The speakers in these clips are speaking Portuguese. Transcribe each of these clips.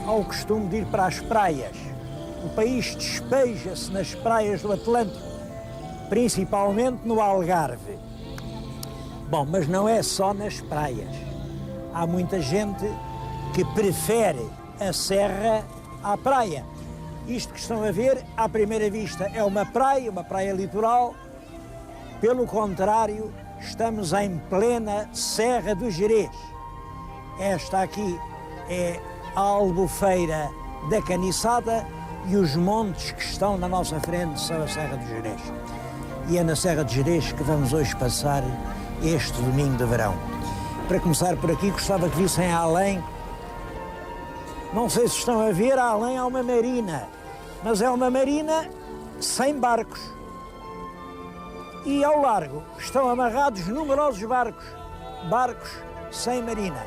ao costume de ir para as praias. O país despeja-se nas praias do Atlântico, principalmente no Algarve. Bom, mas não é só nas praias. Há muita gente que prefere a serra à praia. Isto que estão a ver, à primeira vista, é uma praia litoral. Pelo contrário, estamos em plena Serra do Gerês. Esta aqui é a Albufeira da Caniçada e os montes que estão na nossa frente são a Serra do Gerês. E é na Serra do Gerês que vamos hoje passar este domingo de verão. Para começar por aqui, gostava que vissem além. Não sei se estão a ver, além há uma marina, mas é uma marina sem barcos. E ao largo estão amarrados numerosos barcos sem marina.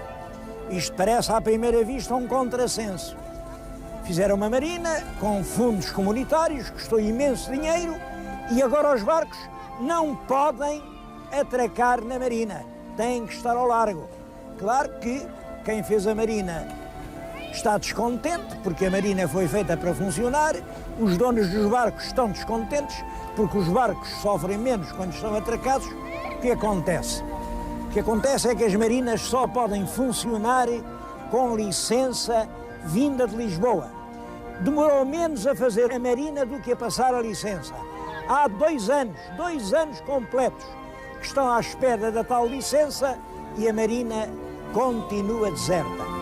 Isto parece à primeira vista um contrassenso. Fizeram uma marina com fundos comunitários, custou imenso dinheiro, e agora os barcos não podem atracar na marina, têm que estar ao largo. Claro que quem fez a marina está descontente, porque a marina foi feita para funcionar, os donos dos barcos estão descontentes, porque os barcos sofrem menos quando estão atracados. O que acontece? O que acontece é que as marinas só podem funcionar com licença vinda de Lisboa. Demorou menos a fazer a marina do que a passar a licença. Há 2 anos completos, que estão à espera da tal licença e a marina continua deserta.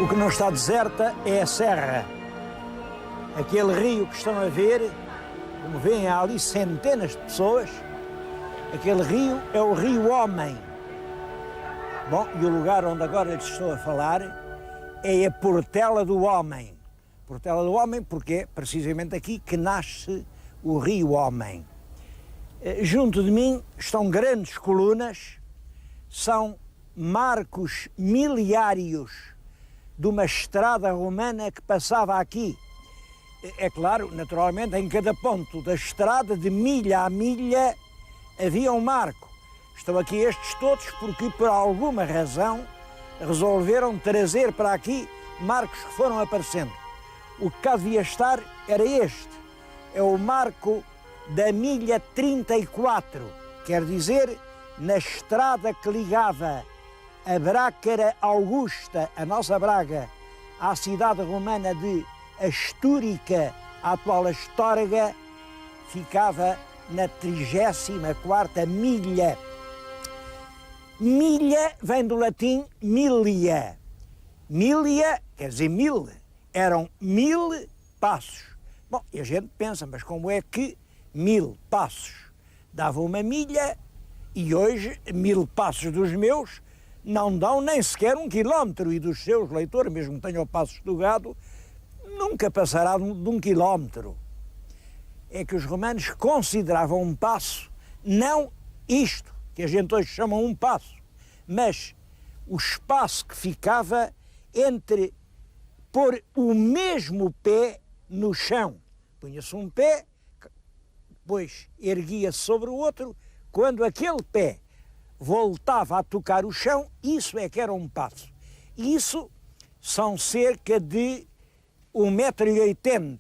O que não está deserta é a serra. Aquele rio que estão a ver, como veem, há ali centenas de pessoas. Aquele rio é o Rio Homem. Bom, e o lugar onde agora lhes estou a falar é a Portela do Homem. Portela do Homem porque é precisamente aqui que nasce o Rio Homem. Junto de mim estão grandes colunas, são marcos miliários de uma estrada romana que passava aqui. É claro, naturalmente, em cada ponto da estrada, de milha a milha, havia um marco. Estão aqui estes todos porque, por alguma razão, resolveram trazer para aqui marcos que foram aparecendo. O que cá devia estar era este. É o marco da milha 34, quer dizer, na estrada que ligava a Brácara Augusta, a nossa Braga, à cidade romana de Astúrica, a atual Astorga, ficava na 34ª milha. Milha vem do latim milia. Milia quer dizer 1000, eram 1000 passos. Bom, e a gente pensa, mas como é que 1000 passos davam uma milha e hoje 1000 passos dos meus não dão nem sequer 1 quilómetro e dos seus leitores, mesmo que tenham passos do gado, nunca passará de 1 quilómetro. É que os romanos consideravam um passo, não isto, que a gente hoje chama um passo, mas o espaço que ficava entre pôr o mesmo pé no chão. Punha-se um pé, depois erguia-se sobre o outro, quando aquele pé voltava a tocar o chão, isso é que era um passo. Isso são cerca de 1,80 m,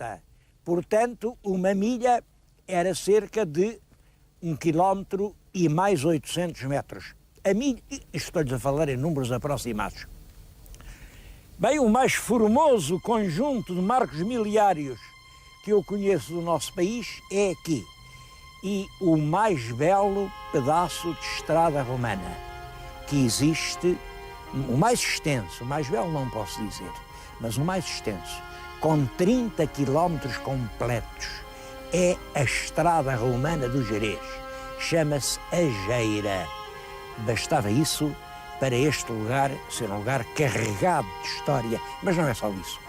portanto, uma milha era cerca de 1 quilómetro e mais 800 metros. A milha, estou-lhes a falar em números aproximados. Bem, o mais formoso conjunto de marcos miliários que eu conheço do nosso país é aqui. E o mais belo pedaço de estrada romana que existe, o mais extenso, o mais belo não posso dizer, mas o mais extenso, com 30 quilómetros completos, é a estrada romana do Gerês. Chama-se Ageira. Bastava isso para este lugar ser um lugar carregado de história, mas não é só isso.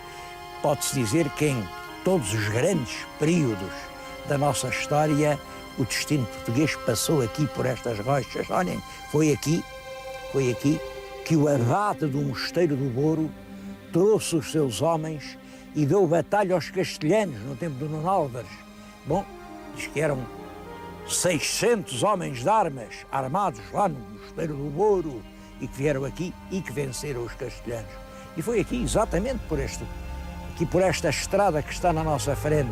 Pode-se dizer que em todos os grandes períodos da nossa história, o destino português passou aqui por estas rochas. Olhem, foi aqui que o abade do Mosteiro do Boro trouxe os seus homens e deu batalha aos castelhanos no tempo do Nuno Álvares. Bom, diz que eram 600 homens de armas armados lá no Mosteiro do Boro e que vieram aqui e que venceram os castelhanos. E foi aqui, exatamente por esta estrada que está na nossa frente,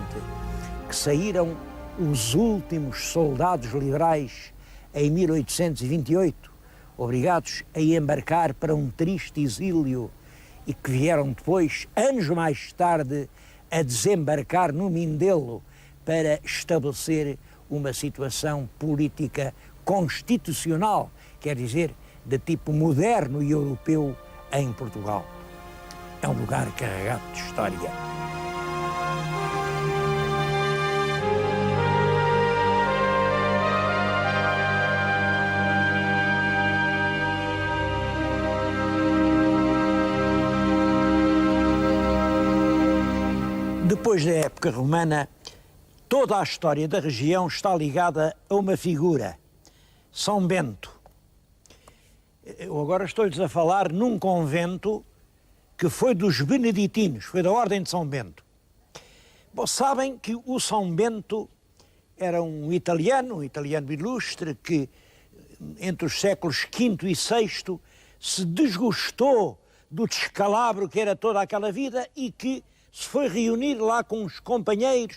que saíram os últimos soldados liberais em 1828, obrigados a embarcar para um triste exílio e que vieram depois, anos mais tarde, a desembarcar no Mindelo para estabelecer uma situação política constitucional, quer dizer, de tipo moderno e europeu em Portugal. É um lugar carregado de história. Depois da época romana, toda a história da região está ligada a uma figura, São Bento. Eu agora estou-lhes a falar num convento que foi dos beneditinos, foi da Ordem de São Bento. Bom, sabem que o São Bento era um italiano ilustre, que entre os séculos V e VI se desgostou do descalabro que era toda aquela vida e que se foi reunir lá com os companheiros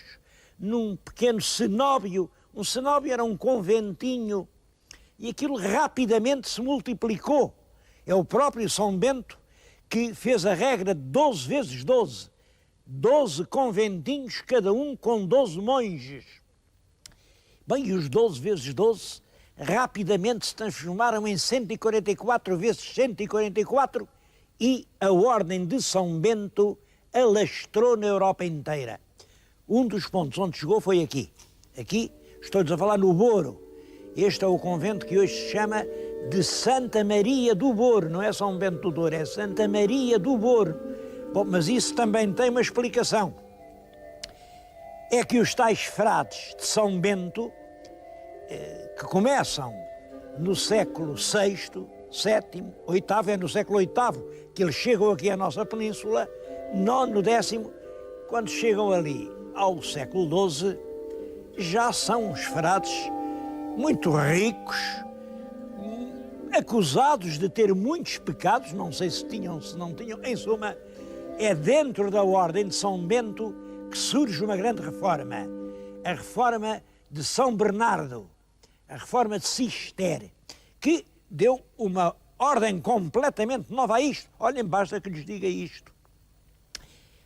num pequeno cenóbio. Um cenóbio era um conventinho e aquilo rapidamente se multiplicou. É o próprio São Bento que fez a regra de 12 vezes 12. 12 conventinhos, cada um com 12 monges. Bem, e os 12 vezes 12 rapidamente se transformaram em 144 vezes 144 e a Ordem de São Bento alastrou na Europa inteira. Um dos pontos onde chegou foi aqui. Aqui, estou-lhes a falar no Boro. Este é o convento que hoje se chama de Santa Maria do Boro. Não é São Bento do Douro, é Santa Maria do Boro. Bom, mas isso também tem uma explicação. É que os tais frades de São Bento, que começam no século VI, VII, VIII, é no século VIII que eles chegam aqui à nossa península, nono, décimo, quando chegam ali ao século XII, já são os frades muito ricos, acusados de ter muitos pecados, não sei se tinham, se não tinham, em suma, é dentro da Ordem de São Bento que surge uma grande reforma, a reforma de São Bernardo, a reforma de Cister, que deu uma ordem completamente nova a isto. Olhem, basta que lhes diga isto.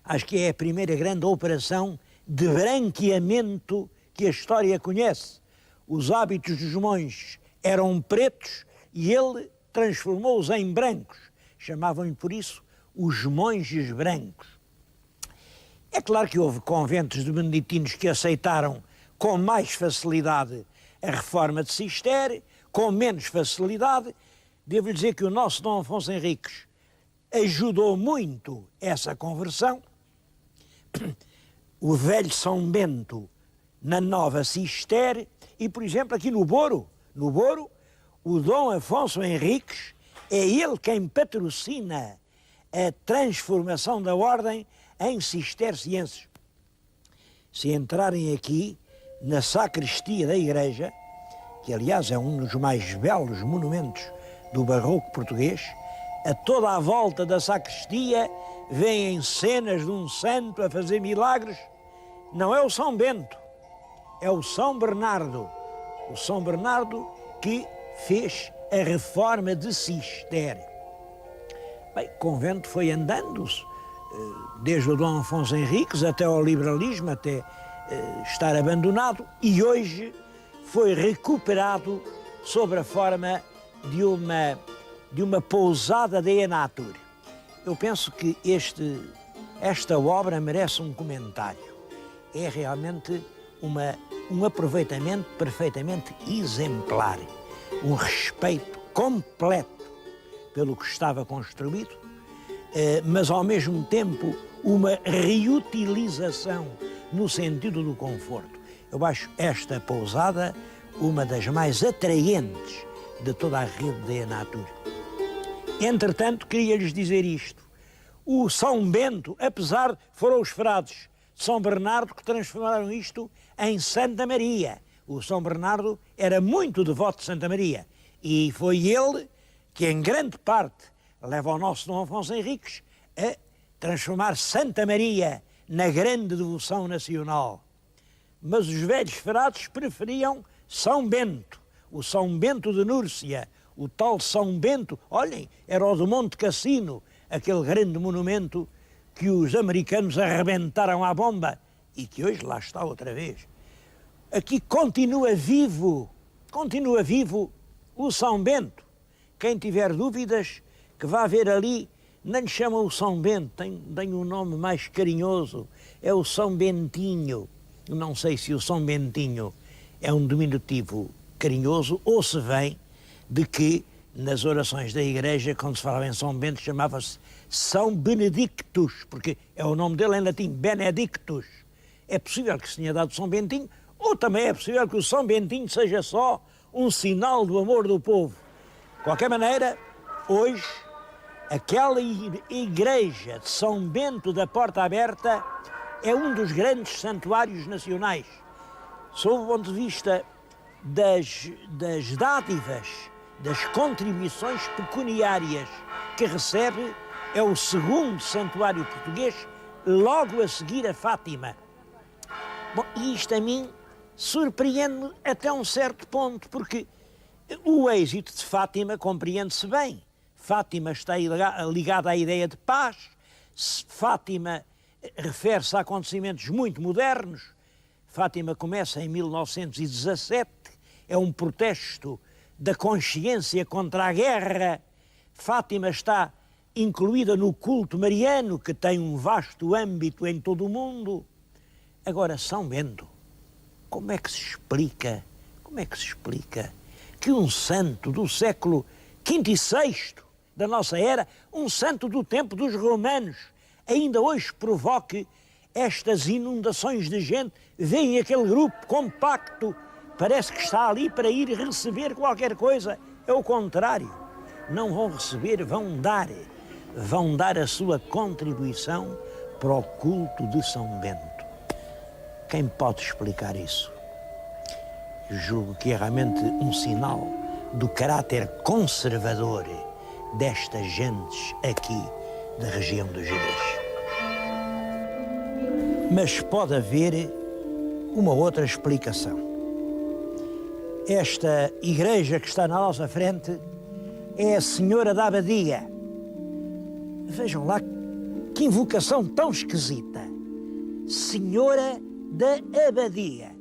Acho que é a primeira grande operação de branqueamento que a história conhece. Os hábitos dos monges eram pretos e ele transformou-os em brancos. Chamavam-lhe por isso os monges brancos. É claro que houve conventos de beneditinos que aceitaram com mais facilidade a reforma de Cister, com menos facilidade. Devo-lhe dizer que o nosso Dom Afonso Henriques ajudou muito essa conversão. O velho São Bento na nova Cister e, por exemplo, aqui no Boro, o Dom Afonso Henriques é ele quem patrocina a transformação da ordem em cistercienses. Se entrarem aqui na sacristia da igreja, que aliás é um dos mais belos monumentos do barroco português, a toda a volta da sacristia vêm cenas de um santo a fazer milagres. Não é o São Bento, é o São Bernardo. O São Bernardo que fez a reforma de Cister. Bem, o convento foi andando-se, desde o Dom Afonso Henriques até ao liberalismo, até estar abandonado, e hoje foi recuperado sob a forma de uma pousada de Enatur. Eu penso que esta obra merece um comentário. É realmente um aproveitamento perfeitamente exemplar, um respeito completo pelo que estava construído, mas ao mesmo tempo uma reutilização no sentido do conforto. Eu acho esta pousada uma das mais atraentes de toda a rede de Enatur. Entretanto, queria-lhes dizer isto. O São Bento, apesar de foram os frades de São Bernardo que transformaram isto em Santa Maria. O São Bernardo era muito devoto de Santa Maria e foi ele que em grande parte leva o nosso Dom Afonso Henriques a transformar Santa Maria na grande devoção nacional. Mas os velhos frades preferiam São Bento, o São Bento de Núrcia, o tal São Bento, olhem, era o do Monte Cassino, aquele grande monumento que os americanos arrebentaram à bomba e que hoje lá está outra vez. Aqui continua vivo o São Bento. Quem tiver dúvidas, que vá ver ali, não lhe chamam o São Bento, tem um nome mais carinhoso, é o São Bentinho. Não sei se o São Bentinho é um diminutivo carinhoso ou se vem de que nas orações da igreja, quando se falava em São Bento, chamava-se São Benedictus, porque é o nome dele em latim, Benedictus. É possível que se tenha dado São Bentinho, ou também é possível que o São Bentinho seja só um sinal do amor do povo. De qualquer maneira, hoje, aquela igreja de São Bento da Porta Aberta é um dos grandes santuários nacionais. Sob o ponto de vista das dádivas, das contribuições pecuniárias que recebe, é o segundo santuário português, logo a seguir a Fátima. Bom, e isto a mim surpreende-me até um certo ponto, porque o êxito de Fátima compreende-se bem. Fátima está ligada à ideia de paz, Fátima refere-se a acontecimentos muito modernos. Fátima começa em 1917, é um protesto da consciência contra a guerra. Fátima está incluída no culto mariano, que tem um vasto âmbito em todo o mundo. Agora, São Bento, como é que se explica que um santo do século V e VI da nossa era, um santo do tempo dos romanos, ainda hoje provoque estas inundações de gente? Vêem aquele grupo compacto, parece que está ali para ir receber qualquer coisa. É o contrário, não vão receber, vão dar a sua contribuição para o culto de São Bento. Quem pode explicar isso? Eu julgo que é realmente um sinal do caráter conservador destas gentes aqui da região do Gerês. Mas pode haver uma outra explicação. Esta igreja que está na nossa frente é a Senhora da Abadia. Vejam lá que invocação tão esquisita. Senhora da Abadia.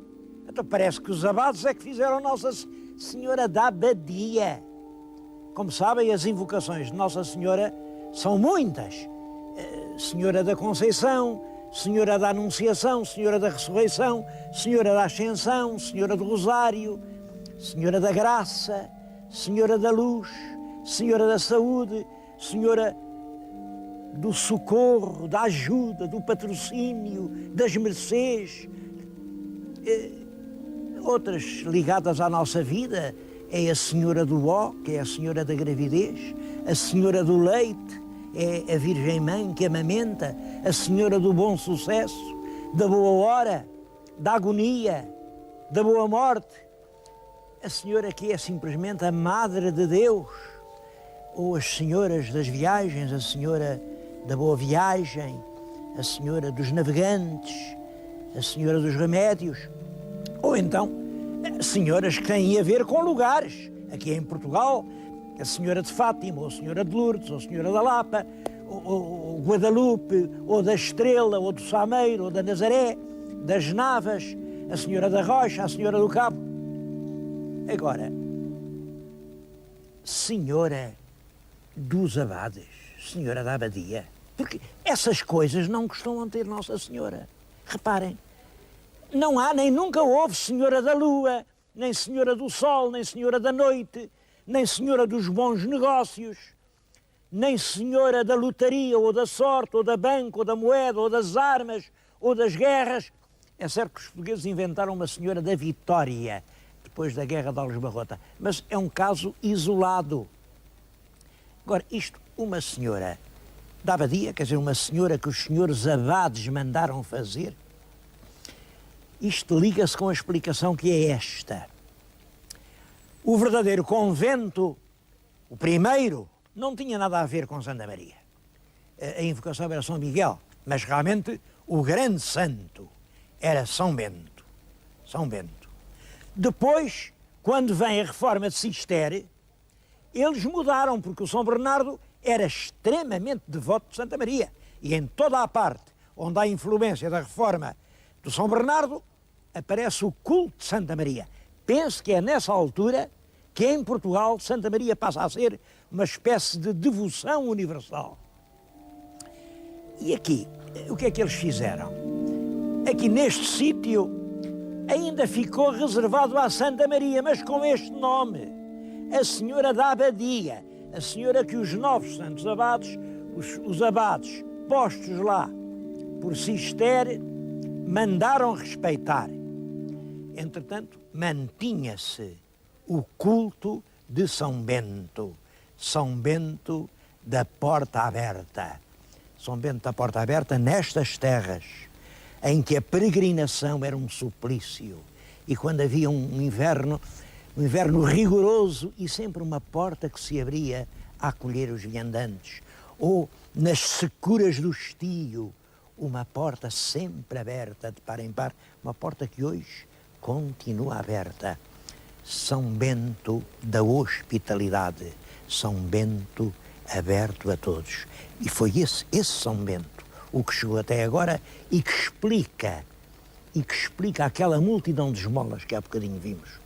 Então parece que os abades é que fizeram Nossa Senhora da Abadia. Como sabem, as invocações de Nossa Senhora são muitas. Senhora da Conceição, Senhora da Anunciação, Senhora da Ressurreição, Senhora da Ascensão, Senhora do Rosário, Senhora da Graça, Senhora da Luz, Senhora da Saúde, Senhora do Socorro, da Ajuda, do Patrocínio, das Mercês. Outras ligadas à nossa vida é a Senhora do Ó, que é a Senhora da Gravidez, a Senhora do Leite, é a Virgem Mãe que amamenta, a Senhora do Bom Sucesso, da Boa Hora, da Agonia, da Boa Morte, a Senhora que é simplesmente a Madre de Deus, ou as Senhoras das Viagens, a Senhora da Boa Viagem, a Senhora dos Navegantes, a Senhora dos Remédios, ou então senhoras que têm a ver com lugares. Aqui em Portugal, a Senhora de Fátima, ou a Senhora de Lourdes, ou a Senhora da Lapa, ou Guadalupe, ou da Estrela, ou do Sameiro, ou da Nazaré, das Navas, a Senhora da Rocha, a Senhora do Cabo. Agora, Senhora dos Abades, Senhora da Abadia, porque essas coisas não costumam ter Nossa Senhora. Reparem, não há nem nunca houve Senhora da Lua, nem Senhora do Sol, nem Senhora da Noite, nem Senhora dos Bons Negócios, nem Senhora da Lotaria, ou da Sorte, ou da Banca, ou da Moeda, ou das Armas, ou das Guerras. É certo que os portugueses inventaram uma Senhora da Vitória, depois da Guerra de Aljubarrota, mas é um caso isolado. Agora, isto, uma senhora da abadia, quer dizer, uma senhora que os senhores abades mandaram fazer, isto liga-se com a explicação que é esta. O verdadeiro convento O primeiro não tinha nada a ver com Santa Maria. A invocação era São Miguel, mas realmente o grande santo era São Bento. São Bento. Depois, quando vem a reforma de Cister, eles mudaram, porque o São Bernardo era extremamente devoto de Santa Maria. E em toda a parte onde há influência da reforma do São Bernardo, aparece o culto de Santa Maria. Penso que é nessa altura que em Portugal Santa Maria passa a ser uma espécie de devoção universal. E aqui, o que é que eles fizeram? Aqui neste sítio ainda ficou reservado à Santa Maria, mas com este nome, a Senhora da Abadia, a Senhora que os novos santos abades, os abades postos lá por Cister, mandaram respeitar. Entretanto, mantinha-se o culto de São Bento da Porta Aberta. São Bento da Porta Aberta nestas terras, em que a peregrinação era um suplício, e quando havia um inverno rigoroso e sempre uma porta que se abria a acolher os viandantes, ou nas securas do estio, uma porta sempre aberta de par em par, uma porta que hoje continua aberta. São Bento da hospitalidade, São Bento aberto a todos. E foi esse São Bento o que chegou até agora e que explica aquela multidão de esmolas que há bocadinho vimos.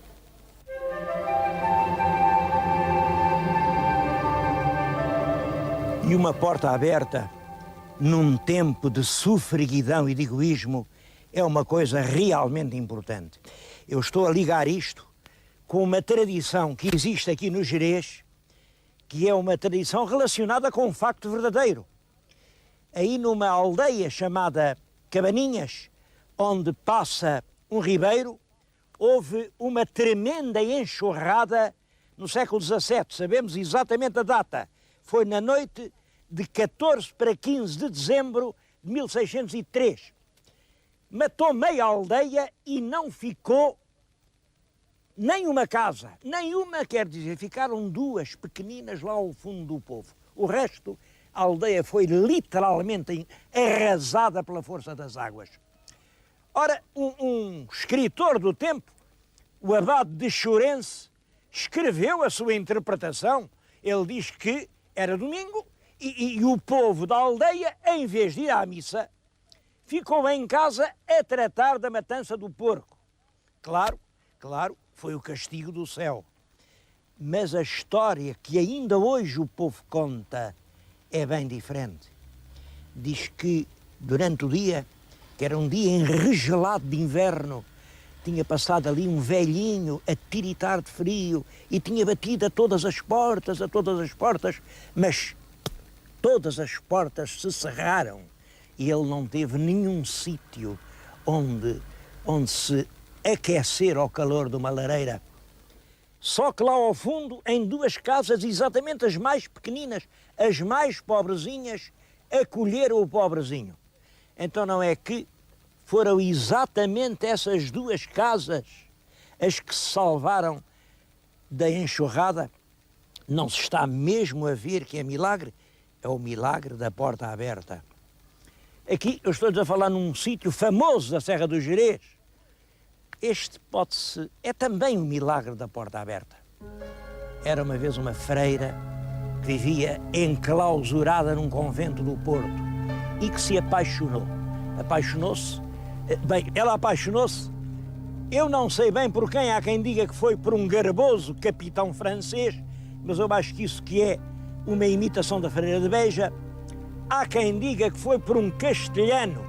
E uma porta aberta, num tempo de sofreguidão e de egoísmo, é uma coisa realmente importante. Eu estou a ligar isto com uma tradição que existe aqui no Gerês, que é uma tradição relacionada com um facto verdadeiro. Aí numa aldeia chamada Cabaninhas, onde passa um ribeiro, houve uma tremenda enxurrada no século XVII, sabemos exatamente a data. Foi na noite de 14 para 15 de dezembro de 1603. Matou meia aldeia e não ficou nenhuma casa, nenhuma, quer dizer, ficaram duas pequeninas lá ao fundo do povo. O resto, a aldeia foi literalmente arrasada pela força das águas. Ora, um escritor do tempo, o abade de Chorense, escreveu a sua interpretação. Ele diz que era domingo e o povo da aldeia, em vez de ir à missa, ficou em casa a tratar da matança do porco. Claro, foi o castigo do céu. Mas a história que ainda hoje o povo conta é bem diferente. Diz que durante o dia, que era um dia enregelado de inverno, tinha passado ali um velhinho a tiritar de frio e tinha batido a todas as portas, mas todas as portas se cerraram e ele não teve nenhum sítio onde se aquecer ao calor de uma lareira. Só que lá ao fundo, em duas casas, exatamente as mais pequeninas, as mais pobrezinhas, acolheram o pobrezinho. Então não é que foram exatamente essas duas casas as que se salvaram da enxurrada? Não se está mesmo a ver que é milagre? É o milagre da porta aberta. Aqui eu estou a falar num sítio famoso da Serra do Gerês. Este é também um milagre da porta aberta. Era uma vez uma freira que vivia enclausurada num convento do Porto e que se apaixonou. Ela apaixonou-se, eu não sei bem por quem, há quem diga que foi por um garboso capitão francês, mas eu acho que isso que é uma imitação da freira de Beja. Há quem diga que foi por um castelhano.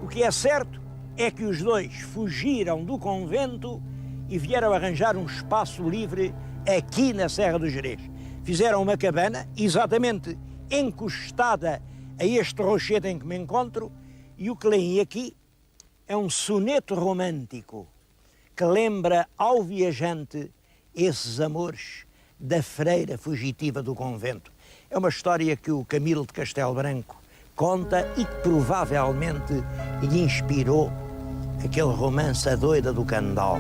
O que é certo é que os dois fugiram do convento e vieram arranjar um espaço livre aqui na Serra do Gerês. Fizeram uma cabana, exatamente encostada a este rochete em que me encontro, e o que leem aqui é um soneto romântico que lembra ao viajante esses amores da freira fugitiva do convento. É uma história que o Camilo de Castelo Branco conta e que provavelmente lhe inspirou aquele romance A Doida do Candal.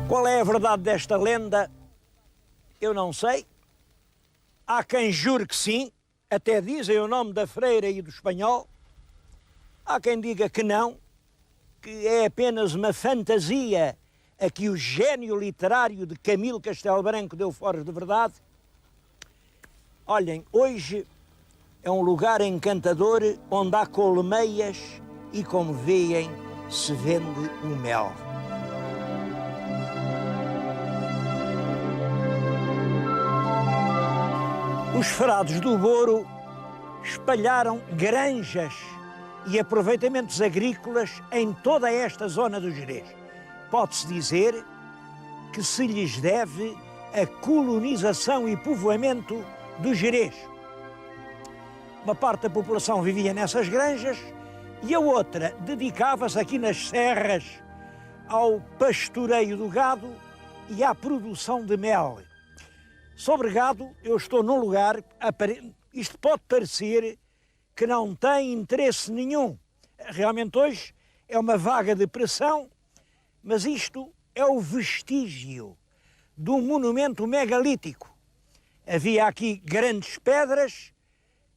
Qual é a verdade desta lenda? Eu não sei, Há quem jure que sim, até dizem o nome da freira e do espanhol. Há quem diga que não, que é apenas uma fantasia a que o gênio literário de Camilo Castelo Branco deu fora de verdade. Olhem, hoje é um lugar encantador onde há colmeias e, como veem, se vende o mel. Os frades do Douro espalharam granjas e aproveitamentos agrícolas em toda esta zona do Gerês. Pode-se dizer que se lhes deve a colonização e povoamento do Gerês. Uma parte da população vivia nessas granjas e a outra dedicava-se aqui nas serras ao pastoreio do gado e à produção de mel. Sobre gado, eu estou num lugar, isto pode parecer que não tem interesse nenhum. Realmente hoje é uma vaga depressão, mas isto é o vestígio de um monumento megalítico. Havia aqui grandes pedras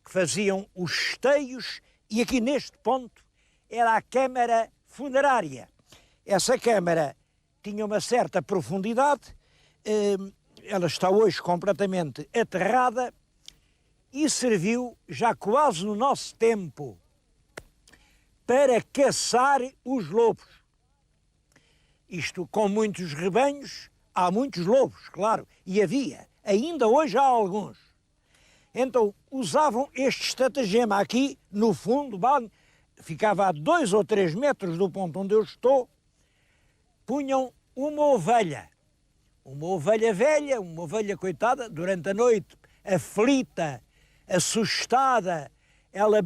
que faziam os esteios e aqui neste ponto era a câmara funerária. Essa câmara tinha uma certa profundidade, ela está hoje completamente aterrada e serviu, já quase no nosso tempo, para caçar os lobos. Isto, com muitos rebanhos, há muitos lobos, claro, e havia, ainda hoje há alguns. Então, usavam este estratagema aqui, no fundo, ficava a 2 ou 3 metros do ponto onde eu estou, punham uma ovelha velha, uma ovelha coitada, durante a noite, aflita, assustada, ela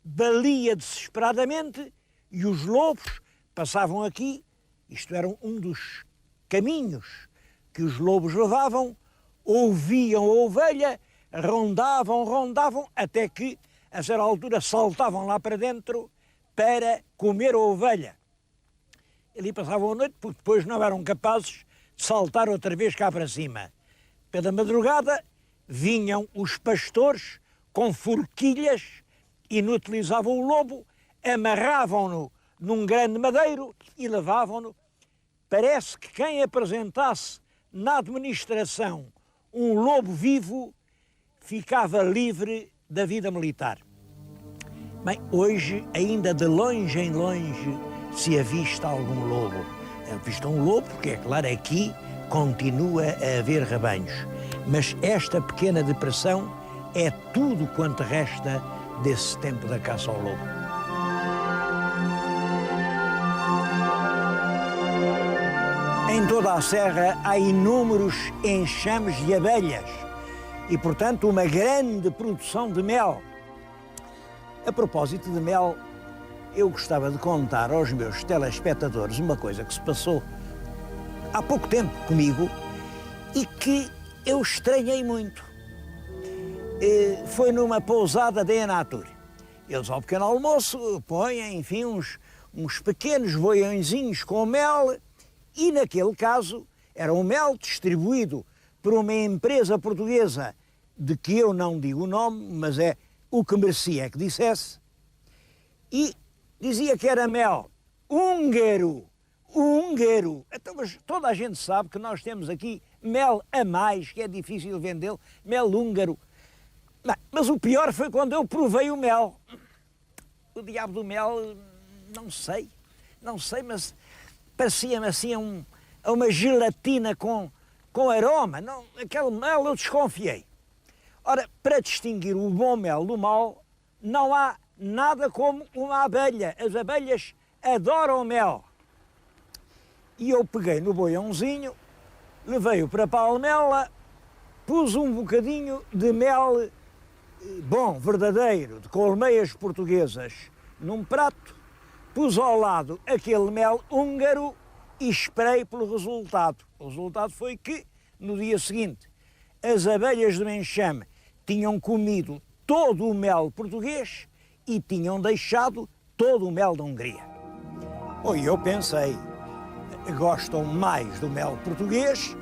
balia desesperadamente e os lobos passavam aqui. Isto era um dos caminhos que os lobos levavam, ouviam a ovelha, rondavam, até que, a certa altura, saltavam lá para dentro para comer a ovelha. Ali passavam a noite, porque depois não eram capazes de saltar outra vez cá para cima. Pela madrugada, vinham os pastores com forquilhas, inutilizavam o lobo, amarravam-no num grande madeiro e levavam-no. Parece que quem apresentasse na administração um lobo vivo ficava livre da vida militar. Bem, hoje, ainda de longe em longe, se avista algum lobo. Avista um lobo, porque é claro, aqui continua a haver rebanhos. Mas esta pequena depressão é tudo quanto resta desse tempo da caça ao lobo. Em toda a serra há inúmeros enxames de abelhas e, portanto, uma grande produção de mel. A propósito de mel, eu gostava de contar aos meus telespectadores uma coisa que se passou há pouco tempo comigo e que eu estranhei muito. Foi numa pousada da Enatur. Eles, ao pequeno almoço, põem, enfim, uns pequenos boiõezinhos com mel e, naquele caso, era um mel distribuído por uma empresa portuguesa de que eu não digo o nome, mas é o que merecia que dissesse, e dizia que era mel húngaro. Então, mas toda a gente sabe que nós temos aqui mel a mais, que é difícil vendê-lo, mel húngaro. Mas o pior foi quando eu provei o mel. O diabo do mel, não sei, mas parecia-me assim uma gelatina com aroma. Não, aquele mel eu desconfiei. Ora, para distinguir o bom mel do mau, não há nada como uma abelha. As abelhas adoram mel. E eu peguei no boiãozinho, levei-o para a palmela, pus um bocadinho de mel bom, verdadeiro, de colmeias portuguesas, num prato, pus ao lado aquele mel húngaro e esperei pelo resultado. O resultado foi que, no dia seguinte, as abelhas do enxame tinham comido todo o mel português e tinham deixado todo o mel da Hungria. E eu pensei, gostam mais do mel português,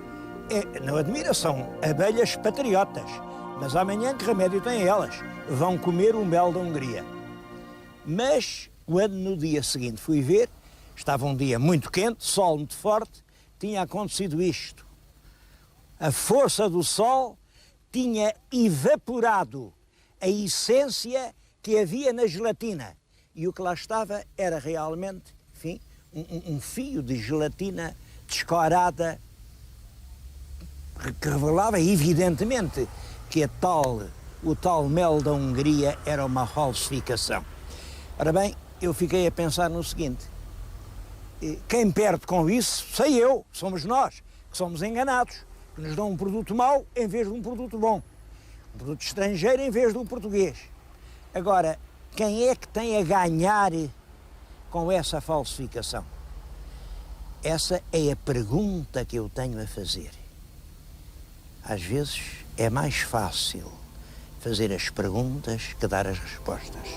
não admira, são abelhas patriotas. mas amanhã que remédio têm elas? Vão comer o mel da Hungria. Mas, quando no dia seguinte fui ver, estava um dia muito quente, sol muito forte, tinha acontecido isto. A força do sol tinha evaporado a essência que havia na gelatina. E o que lá estava era realmente, enfim, um fio de gelatina descorada, que revelava evidentemente que o tal mel da Hungria era uma falsificação. Ora bem, eu fiquei a pensar no seguinte: quem perde com isso, sei eu, somos nós, que somos enganados, que nos dão um produto mau em vez de um produto bom, um produto estrangeiro em vez de um português. Agora, quem é que tem a ganhar com essa falsificação? Essa é a pergunta que eu tenho a fazer. Às vezes é mais fácil fazer as perguntas que dar as respostas.